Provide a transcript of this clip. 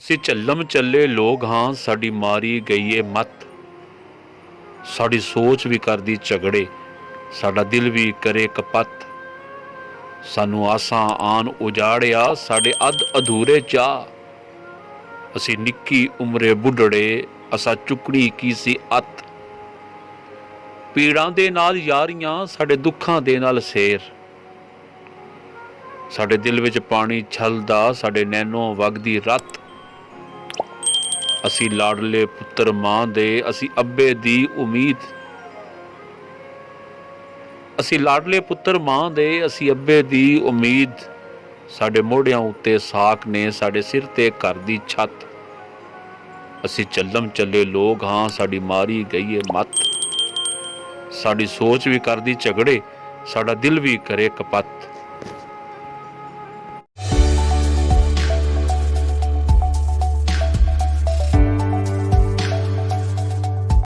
ਅਸੀਂ ਝੱਲਮ ਚੱਲੇ ਲੋਕ ਹਾਂ, ਸਾਡੀ ਮਾਰੀ ਗਈ ਏ ਮੱਤ। ਸਾਡੀ ਸੋਚ ਵੀ ਕਰਦੀ ਝਗੜੇ, ਸਾਡਾ ਦਿਲ ਵੀ ਕਰੇ ਕਪੱਤ। ਸਾਨੂੰ ਆਸਾਂ ਆਨ ਉਜਾੜਿਆ, ਸਾਡੇ ਅੱਧ ਅਧੂਰੇ ਚਾਅ। ਅਸੀਂ ਨਿੱਕੀ ਉਮਰੇ ਬੁੱਢੜੇ, ਅਸਾਂ ਚੁੱਕਣੀ ਕੀ ਸੀ ਅੱਤ। ਪੀੜਾਂ ਦੇ ਨਾਲ ਯਾਰੀਆਂ, ਸਾਡੇ ਦੁੱਖਾਂ ਦੇ ਨਾਲ ਸੇਰ। ਸਾਡੇ ਦਿਲ ਵਿੱਚ ਪਾਣੀ ਛਲਦਾ, ਸਾਡੇ ਨੈਣੋਂ ਵਗਦੀ ਰਤ। ਅਸੀਂ ਲਾਡਲੇ ਪੁੱਤਰ ਮਾਂ ਦੇ, ਅਸੀਂ ਅੱਬੇ ਦੀ ਉਮੀਦ। ਅਸੀਂ ਲਾਡਲੇ ਪੁੱਤਰ ਮਾਂ ਦੇ, ਅਸੀਂ ਅੱਬੇ ਦੀ ਉਮੀਦ। ਸਾਡੇ ਮੋਢਿਆਂ ਉੱਤੇ ਸਾਕ ਨੇ, ਸਾਡੇ ਸਿਰ ਤੇ ਘਰ ਦੀ ਛੱਤ। ਅਸੀਂ ਚੱਲਮ ਚੱਲੇ ਲੋਕ ਹਾਂ, ਸਾਡੀ ਮਾਰੀ ਗਈ ਏ ਮੱਤ। ਸਾਡੀ ਸੋਚ ਵੀ ਕਰਦੀ ਝਗੜੇ, ਸਾਡਾ ਦਿਲ ਵੀ ਕਰੇ ਕਪੱਤ।